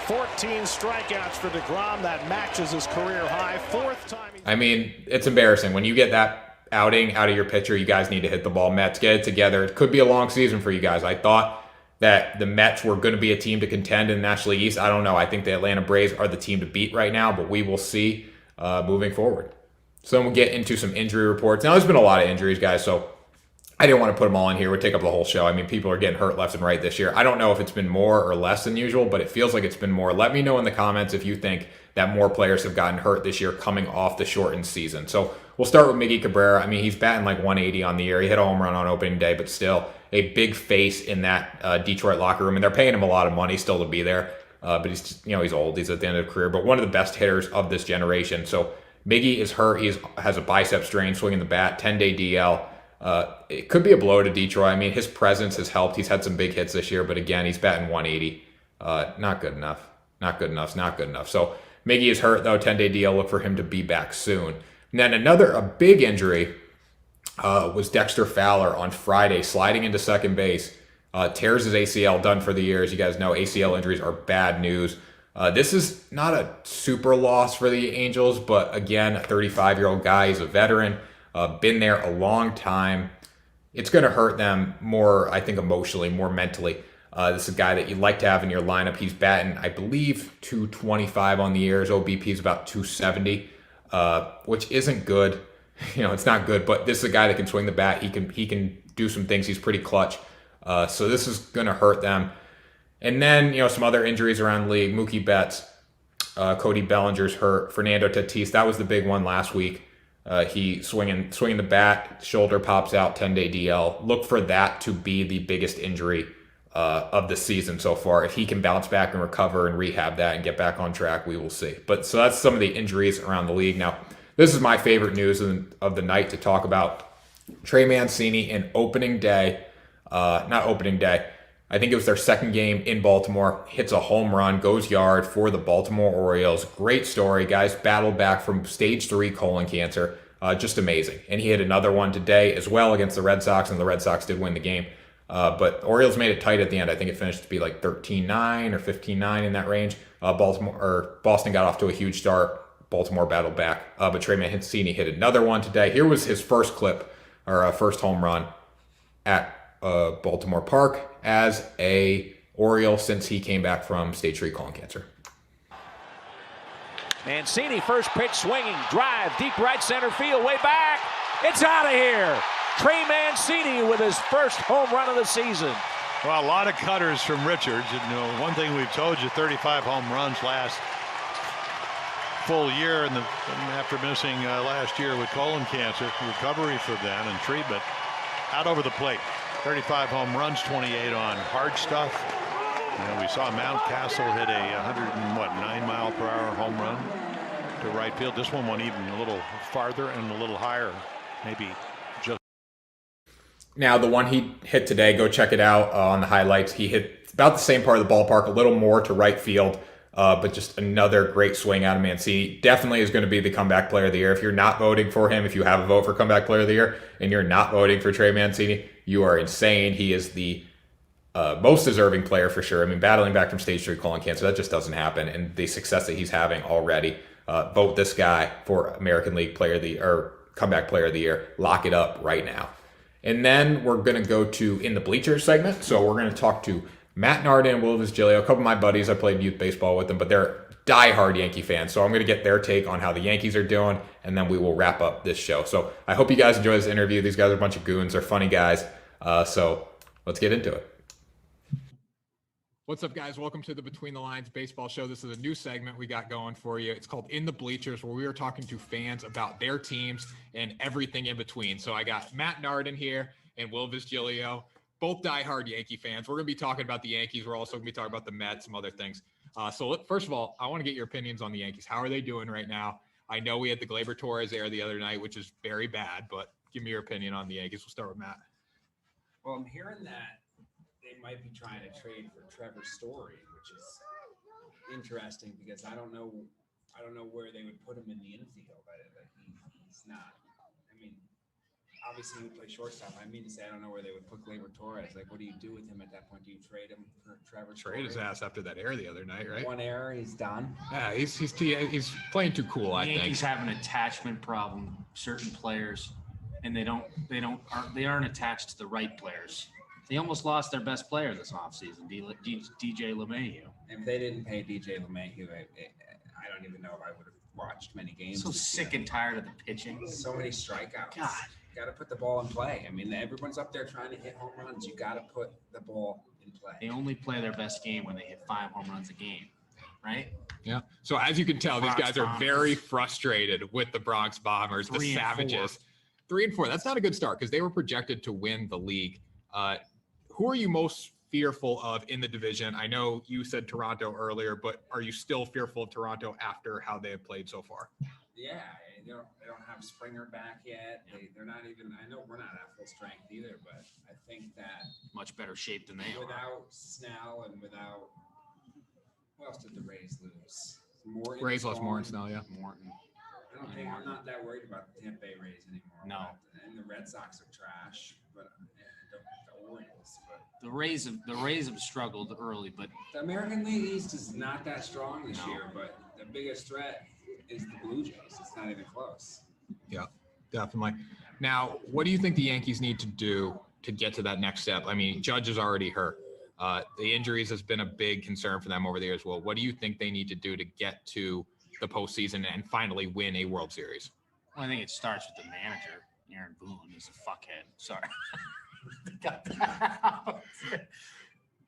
14 strikeouts for DeGrom. That matches his career high. Fourth time. I mean, it's embarrassing. When you get that outing out of your pitcher, you guys need to hit the ball. Mets, get it together. It could be a long season for you guys. I thought that the Mets were going to be a team to contend in the National League East. I don't know. I think the Atlanta Braves are the team to beat right now, but we will see moving forward. So then we'll get into some injury reports. Now, there's been a lot of injuries, guys, so I didn't want to put them all in here. It would take up the whole show. I mean, people are getting hurt left and right this year. I don't know if it's been more or less than usual, but it feels like it's been more. Let me know in the comments if you think that more players have gotten hurt this year coming off the shortened season. So we'll start with Miggy Cabrera. I mean, he's batting like 180 on the year. He hit a home run on opening day, but still a big face in that Detroit locker room. And they're paying him a lot of money still to be there. But he's, he's old. He's at the end of the career. But one of the best hitters of this generation. So Miggy is hurt. He has a bicep strain, swinging the bat, 10-day DL. It could be a blow to Detroit. I mean, his presence has helped. He's had some big hits this year, but again, he's batting 180. Not good enough. Not good enough. Not good enough. So Miggy is hurt, though. 10-day DL. Look for him to be back soon. And then a big injury was Dexter Fowler on Friday, sliding into second base. Tears his ACL, done for the year. As you guys know, ACL injuries are bad news. This is not a super loss for the Angels, but again, a 35-year-old guy. He's a veteran. Been there a long time. It's going to hurt them more, I think, emotionally, more mentally. This is a guy that you'd like to have in your lineup. He's batting, I believe, 225 on the year. His OBP is about 270, which isn't good. It's not good, but this is a guy that can swing the bat. He can do some things. He's pretty clutch. So this is going to hurt them. And then, some other injuries around the league. Mookie Betts, Cody Bellinger's hurt. Fernando Tatis, that was the big one last week. He swinging the bat, shoulder pops out, 10-day DL. Look for that to be the biggest injury of the season so far. If he can bounce back and recover and rehab that and get back on track, we will see. But so that's some of the injuries around the league. Now, this is my favorite news of the night to talk about. Trey Mancini in opening day, not opening day, I think it was their second game in Baltimore, hits a home run, goes yard for the Baltimore Orioles. Great story, guys. Battled back from stage 3 colon cancer. Just amazing. And he hit another one today as well against the Red Sox, and the Red Sox did win the game. But Orioles made it tight at the end. I think it finished to be like 13-9 or 15-9 in that range. Boston got off to a huge start. Baltimore battled back. But Trey Mancini hit another one today. Here was his first clip, or first home run at Baltimore Park as a Oriole since he came back from stage 3 colon cancer. Mancini, first pitch swinging, drive, deep right center field, way back. It's out of here. Trey Mancini with his first home run of the season. Well, a lot of cutters from Richards. One thing we've told you, 35 home runs last full year, and after missing last year with colon cancer, recovery for that and treatment, out over the plate. 35 home runs, 28 on hard stuff. We saw Mountcastle hit a 9-mile-per-hour home run to right field. This one went even a little farther and a little higher, maybe just. Now, the one he hit today, go check it out on the highlights. He hit about the same part of the ballpark, a little more to right field, but just another great swing out of Mancini. Definitely is going to be the comeback player of the year. If you're not voting for him, if you have a vote for comeback player of the year, and you're not voting for Trey Mancini, you are insane. He is the most deserving player for sure. I mean, battling back from stage 3 colon cancer, that just doesn't happen. And the success that he's having already, vote this guy for American League Player of the Year, or Comeback Player of the Year. Lock it up right now. And then we're going to go to In the Bleachers segment. So we're going to talk to Matt Naarden and Will Visgilio, a couple of my buddies. I played youth baseball with them, but they're diehard Yankee fans. So I'm going to get their take on how the Yankees are doing, and then we will wrap up this show. So I hope you guys enjoy this interview. These guys are a bunch of goons. They're funny guys. So let's get into it. What's up, guys? Welcome to the Between the Lines baseball show. This is a new segment we got going for you. It's called In the Bleachers, where we are talking to fans about their teams and everything in between. So I got Matt Naarden here and Will Visgilio. both diehard Yankee fans. We're going to be talking about the Yankees. We're also going to be talking about the Mets, some other things. First of all, I want to get your opinions on the Yankees. How are they doing right now? I know we had the Gleyber Torres there the other night, which is very bad, but give me your opinion on the Yankees. We'll start with Matt. Well, I'm hearing that they might be trying to trade for Trevor Story, which is interesting because I don't know where they would put him in the infield. He's not. I mean, obviously he would play shortstop. I mean to say I don't know where they would put Gleyber Torres. Like, what do you do with him at that point? Do you trade him for Trevor Story? Trade his ass after that error the other night, right? One error, he's done. Yeah, he's playing too cool. I think Yankees have an attachment problem. Certain players, and they aren't attached to the right players. They almost lost their best player this offseason, DJ LeMahieu. If they didn't pay DJ LeMahieu, I don't even know if I would have watched many games. So sick and tired of the pitching. So many strikeouts. God. Got to put the ball in play. I mean, everyone's up there trying to hit home runs. You got to put the ball in play. They only play their best game when they hit 5 home runs a game, right? Yeah. So as you can tell, these guys are very frustrated with the Bronx Bombers, the Savages. 3 and 4. That's not a good start because they were projected to win the league. Who are you most fearful of in the division? I know you said Toronto earlier, but are you still fearful of Toronto after how they have played so far? Yeah, they don't have Springer back yet. They're not even. I know we're not at full strength either, but I think that much better shape than they are. Without Snell and without who else did the Rays lose? Rays lost Morton, Snell, yeah. Morton. I'm not that worried about the Tampa Bay Rays anymore. No, and the Red Sox are trash, but the Orioles. But the Rays have struggled early, but the American League East is not that strong this year. But the biggest threat is the Blue Jays. It's not even close. Yeah, definitely. Now, what do you think the Yankees need to do to get to that next step? I mean, Judge is already hurt. The injuries has been a big concern for them over the years. Well, what do you think they need to do to get to the postseason and finally win a World Series? Well, I think it starts with the manager, Aaron Boone. He's a fuckhead. Sorry. Got that out.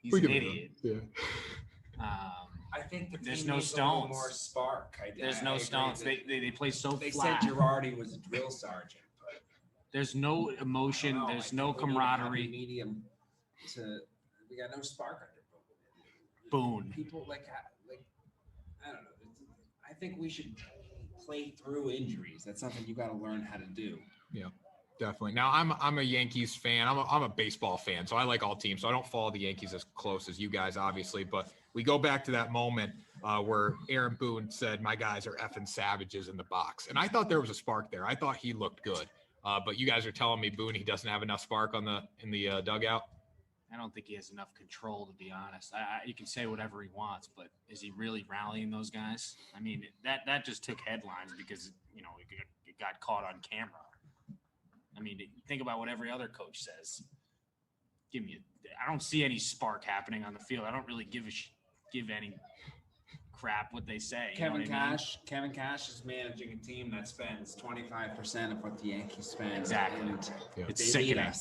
He's an idiot. Yeah. I think there's no stones. More spark. There's no stones. They play so they flat. They said Girardi was a drill sergeant, but there's no emotion. There's no camaraderie. Medium we got no spark under Boone. People like I don't know. I think we should play through injuries. That's something you got to learn how to do. Yeah, definitely. Now I'm a Yankees fan. I'm a baseball fan, so I like all teams. So I don't follow the Yankees as close as you guys, obviously. But we go back to that moment where Aaron Boone said, "My guys are effing savages in the box," and I thought there was a spark there. I thought he looked good. But you guys are telling me Boone he doesn't have enough spark in the dugout. I don't think he has enough control, to be honest. You can say whatever he wants, but is he really rallying those guys? I mean, that just took headlines because, it got caught on camera. I mean, think about what every other coach says. I don't see any spark happening on the field. I don't really give any crap what they say. Kevin Cash is managing a team that spends 25% of what the Yankees spend. Exactly. And it's sickening.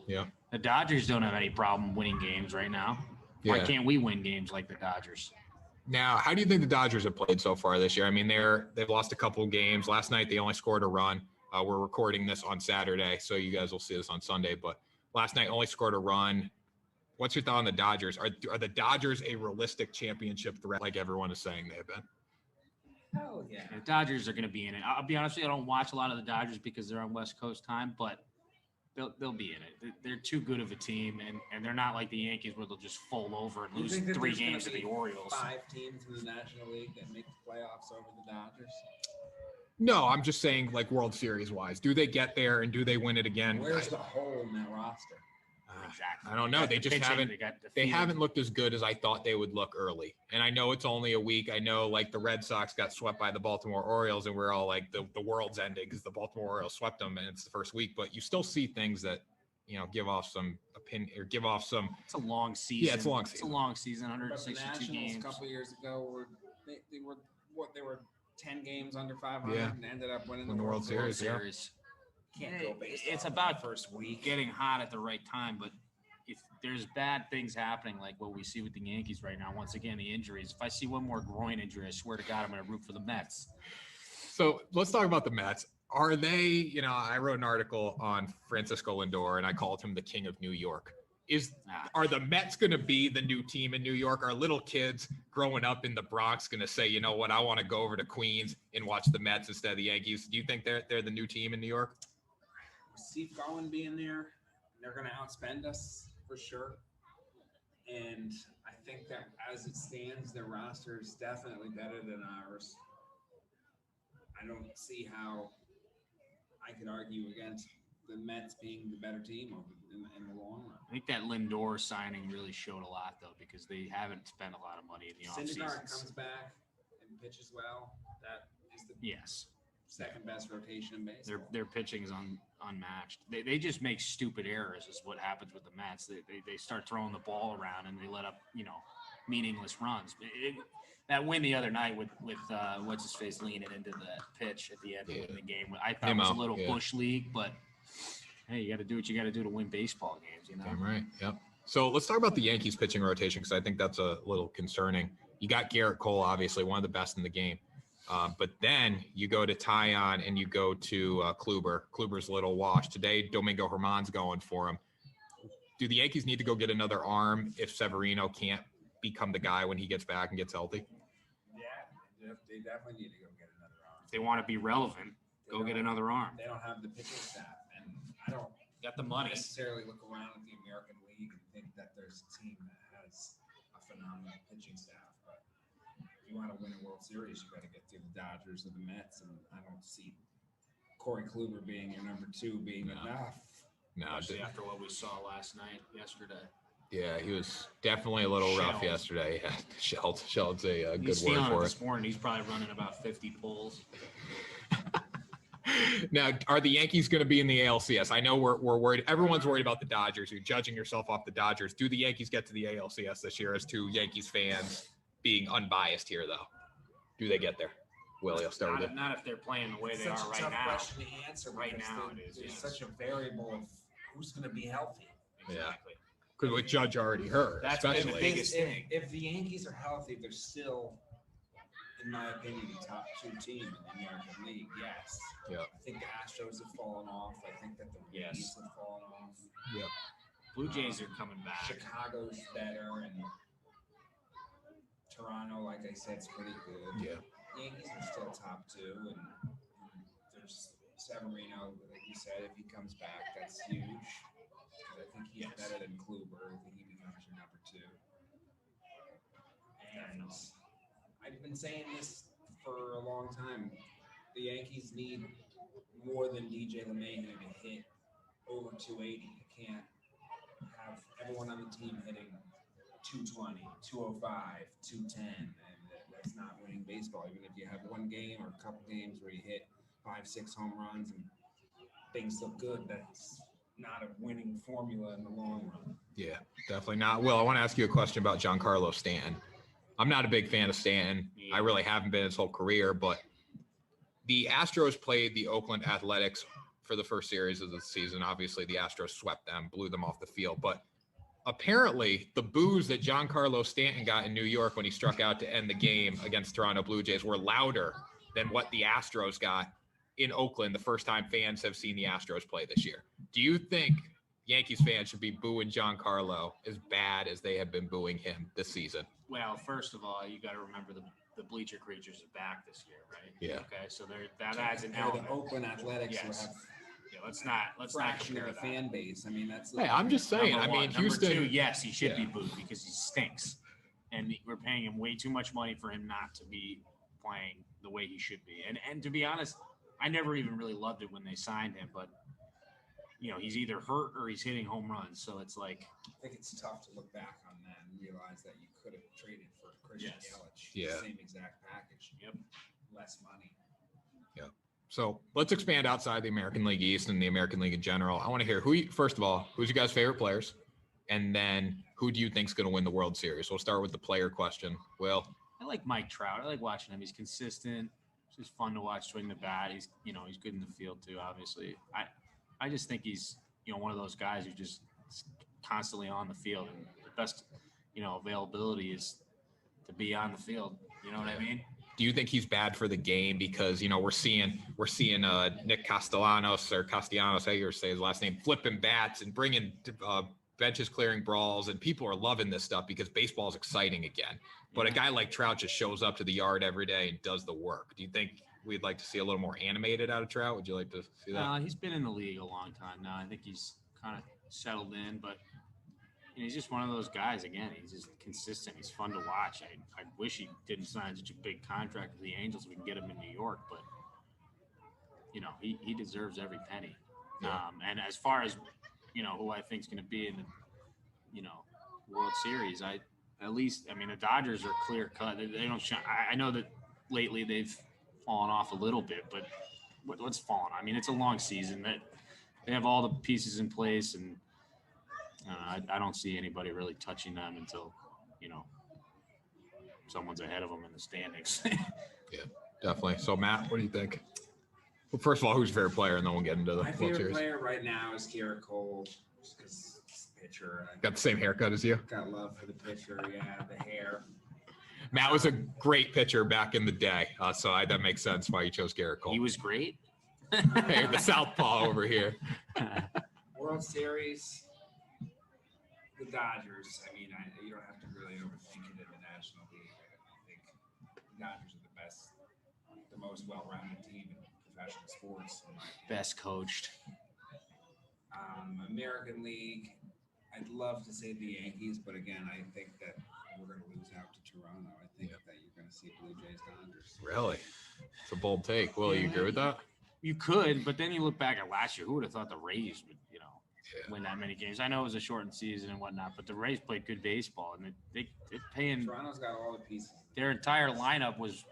Yeah. The Dodgers don't have any problem winning games right now. Yeah. Why can't we win games like the Dodgers? Now, how do you think the Dodgers have played so far this year? I mean, they've lost a couple of games. Last night, they only scored a run. We're recording this on Saturday, so you guys will see this on Sunday. But last night, only scored a run. What's your thought on the Dodgers? Are the Dodgers a realistic championship threat like everyone is saying they've been? Hell yeah. The Dodgers are going to be in it. I'll be honest with you, I don't watch a lot of the Dodgers because they're on West Coast time, but they'll be in it. They're too good of a team, and they're not like the Yankees where they'll just fall over and lose 3 games to the Orioles. 5 teams in the National League that make the playoffs over the Dodgers? No, I'm just saying like World Series wise. Do they get there and do they win it again? Where's the hole in that roster? Exactly. I don't know. They just haven't looked as good as I thought they would look early. And I know it's only a week. I know like the Red Sox got swept by the Baltimore Orioles and we're all like the world's ending because the Baltimore Orioles swept them and it's the first week. But you still see things that, give off some opinion or give off some. It's a long season. Yeah, it's a long season. It's a long season, 162 but the Nationals games. A couple of years ago they were 10 games under 500 and ended up winning the World Series. Can't go based it's on about the first week. getting hot at the right time, but if there's bad things happening like what we see with the Yankees right now, once again, the injuries, if I see one more groin injury, I swear to God, I'm going to root for the Mets. So let's talk about the Mets. Are they, I wrote an article on Francisco Lindor and I called him the king of New York. Are the Mets going to be the new team in New York? Are little kids growing up in the Bronx going to say, you know what, I want to go over to Queens and watch the Mets instead of the Yankees? Do you think they're the new team in New York? Steve Cohen being there, they're going to outspend us for sure. And I think that as it stands, their roster is definitely better than ours. I don't see how I could argue against the Mets being the better team in the long run. I think that Lindor signing really showed a lot, though, because they haven't spent a lot of money in the offseason. Syndergaard comes back and pitches well. That is the second best rotation in baseball. Their pitching is unmatched. They just make stupid errors is what happens with the Mets. They start throwing the ball around and they let up, meaningless runs. That win the other night with what's his face leaning into the pitch at the end of the game, I thought it was a little bush league, but hey, you got to do what you got to do to win baseball games, Damn right. Yep. So let's talk about the Yankees pitching rotation because I think that's a little concerning. You got Garrett Cole, obviously one of the best in the game. But then you go to Tyon and you go to Kluber. Kluber's a little washed. Today, Domingo Germán's going for him. Do the Yankees need to go get another arm if Severino can't become the guy when he gets back and gets healthy? Yeah, they definitely need to go get another arm. If they want to be relevant, go get another arm. They don't have the pitching staff, and I don't got the money. Necessarily look around at the American League and think that there's a team that has a phenomenal pitching staff. But if you want to win a World Series, you got to get through the Dodgers or the Mets, and I don't see Corey Kluber being your number 2 being enough. No, especially after what we saw yesterday. Yeah, he was definitely a little rough yesterday. Yeah, Sheld's a good he's word for it. This morning, he's probably running about 50 pulls. Now, are the Yankees going to be in the ALCS? I know we're worried. Everyone's worried about the Dodgers. You're judging yourself off the Dodgers. Do the Yankees get to the ALCS this year as two Yankees fans being unbiased here, though? Do they get there? Willie, I'll start with you. Not if they're playing the way they are right now. It's such a tough question to answer right now. There's such a variable of who's going to be healthy. Exactly. Because with Judge already hurt, that's especially. the biggest thing. If the Yankees are healthy, they're still, in my opinion, the top 2 team in the American League. Yes. Yeah. I think the Astros have fallen off. I think that the Rays have fallen off. Yeah. Blue Jays are coming back. Chicago's better, and Toronto, like I said, is pretty good. Yeah. Yankees are still top 2, and there's Severino, like you said, if he comes back, that's huge. I think he's better than Kluber. I think he becomes your number 2. And I've been saying this for a long time. The Yankees need more than DJ LeMahieu to hit over 280. You can't have everyone on the team hitting 220, 205, 210, and that's not winning baseball. Even if you have one game or a couple games where you hit 5-6 home runs and things look good, that's not a winning formula in the long run. Yeah, definitely not. Will, I want to ask you a question about Giancarlo Stanton. I'm not a big fan of Stanton. I really haven't been his whole career, but the Astros played the Oakland Athletics for the first series of the season. Obviously, the Astros swept them, blew them off the field. But apparently, the boos that Giancarlo Stanton got in New York when he struck out to end the game against Toronto Blue Jays were louder than what the Astros got in Oakland the first time fans have seen the Astros play this year. Do you think Yankees fans should be booing Giancarlo as bad as they have been booing him this season? Well, first of all, you got to remember the bleacher creatures are back this year, right? Yeah. Okay, so that adds an element. The Oakland Athletics will have let's not compare the that. fan base. I mean, that's. Hey, I'm just saying. Number one. Houston. Number 2, yes, he should be booed because he stinks, and we're paying him way too much money for him not to be playing the way he should be. And to be honest, I never even really loved it when they signed him, but he's either hurt or he's hitting home runs. So it's like, I think it's tough to look back on that and realize that you could have traded for Christian Yelich. Yeah. The same exact package. Yep. Less money. Yeah. So let's expand outside the American League East and the American League in general. I want to hear first of all, who's your guys' favorite players? And then who do you think is going to win the World Series? We'll start with the player question. Will? I like Mike Trout. I like watching him. He's consistent. It's just fun to watch swing the bat. He's good in the field too, obviously. I just think he's, one of those guys who's just constantly on the field, and the best, availability is to be on the field. You know what I mean? Do you think he's bad for the game because we're seeing Nick Castellanos, how you say his last name, flipping bats and bringing benches clearing brawls, and people are loving this stuff because baseball is exciting again. But a guy like Trout just shows up to the yard every day and does the work. Do you think we'd like to see a little more animated out of Trout? Would you like to see that? He's been in the league a long time now. I think he's kind of settled in, but he's just one of those guys. Again, he's just consistent. He's fun to watch. I wish he didn't sign such a big contract with the Angels. We can get him in New York, but he deserves every penny. Yeah. And as far as who I think is going to be in the World Series, the Dodgers are clear cut. They don't shine. I know that lately they've fallen off a little bit, but what's fallen? I mean, it's a long season. That they have all the pieces in place, and I don't see anybody really touching them until someone's ahead of them in the standings. Yeah, definitely. So Matt, what do you think? Well, first of all, who's your favorite player, and then we'll get into the My World favorite Series. player right now is Garrett Cole, just because he's a pitcher. Got the same haircut as you. Got love for the pitcher. Yeah, the hair. Matt was a great pitcher back in the day, so that makes sense why you chose Garrett Cole. He was great. Hey, the southpaw over here. World Series, the Dodgers. I mean, you don't have to really overthink it in the National League. I think the Dodgers are the best, the most well-rounded team in professional sports. Best coached. American League, I'd love to say the Yankees, but again, I think that we're going to lose out to Toronto. I think that you're going to see Blue Jays Dodgers. Really? It's a bold take. Will, you agree with that? You could, but then you look back at last year. Who would have thought the Rays would, win that many games? I know it was a shortened season and whatnot, but the Rays played good baseball, and they're paying. Toronto's got all the pieces. Their entire lineup was,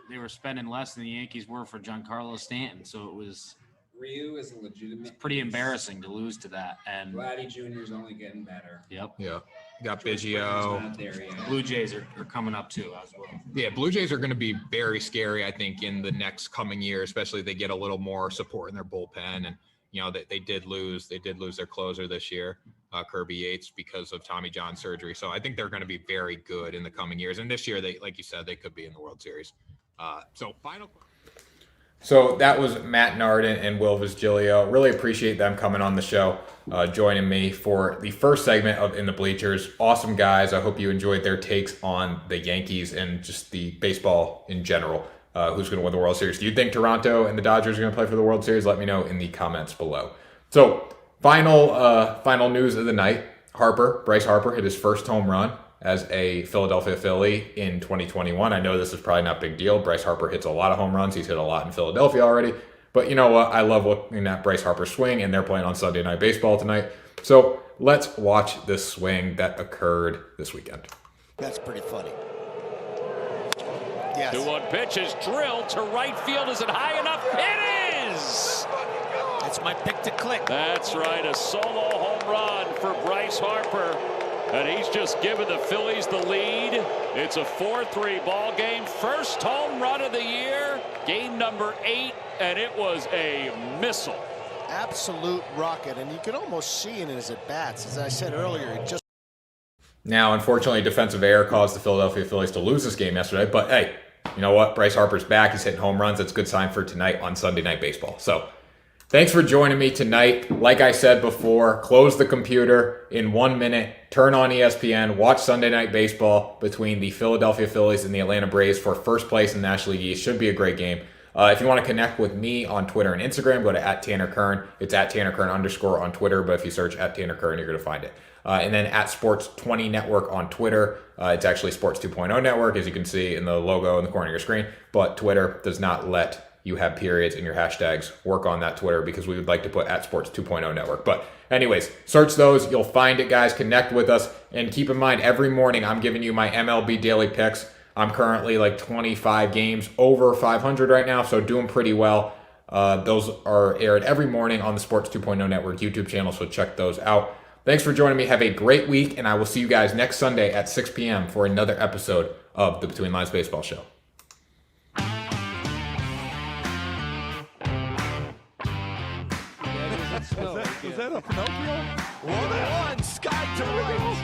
they were spending less than the Yankees were for Giancarlo Stanton, so it was. Ryu is a legitimate. It's pretty embarrassing to lose to that, and Vladdy Jr. is only getting better. Yep. Yeah. You got George Springer Biggio. not there yet. Blue Jays are coming up too as well. Yeah, Blue Jays are going to be very scary, I think, in the next coming year, especially if they get a little more support in their bullpen. And they did lose their closer this year, Kirby Yates, because of Tommy John surgery. So I think they're going to be very good in the coming years. And this year, they, like you said, they could be in the World Series. So that was Matt Naarden and Will Visgilio. Really appreciate them coming on the show, joining me for the first segment of In the Bleachers. Awesome guys. I hope you enjoyed their takes on the Yankees and just the baseball in general. Who's going to win the World Series? Do you think Toronto and the Dodgers are going to play for the World Series? Let me know in the comments below. So final news of the night. Bryce Harper hit his first home run as a Philadelphia Philly in 2021. I know this is probably not a big deal. Bryce Harper hits a lot of home runs. He's hit a lot in Philadelphia already. But you know what? I love looking at Bryce Harper swing, and they're playing on Sunday Night Baseball tonight. So let's watch this swing that occurred this weekend. That's pretty funny. Yes. 2-1 pitch is drilled to right field. Is it high enough? It is! That's my pick to click. That's right, a solo home run for Bryce Harper. And he's just given the Phillies the lead. It's a 4-3 ball game. First home run of the year. Game number 8, and it was a missile. Absolute rocket, and you can almost see it in his at-bats. As I said earlier, it just... Now, unfortunately, defensive error caused the Philadelphia Phillies to lose this game yesterday. But hey, you know what? Bryce Harper's back. He's hitting home runs. That's a good sign for tonight on Sunday Night Baseball. So thanks for joining me tonight. Like I said before, close the computer in 1 minute, turn on ESPN, watch Sunday Night Baseball between the Philadelphia Phillies and the Atlanta Braves for first place in the National League East. Should be a great game. If you want to connect with me on Twitter and Instagram, go to @TannerKern. It's @TannerKern_ on Twitter, but if you search @TannerKern, you're going to find it. And then @Sports20 Network on Twitter. It's actually Sports 2.0 Network, as you can see in the logo in the corner of your screen. But Twitter does not let you have periods in your hashtags. Work on that Twitter because we would like to put @Sports 2.0 Network. But anyways, search those. You'll find it, guys. Connect with us. And keep in mind, every morning I'm giving you my MLB daily picks. I'm currently like 25 games over 500 right now, so doing pretty well. Those are aired every morning on the Sports 2.0 Network YouTube channel, so check those out. Thanks for joining me. Have a great week, and I will see you guys next Sunday at 6 p.m. for another episode of the Between Lines Baseball Show. Was that a Pinocchio? 1-1, sky to right.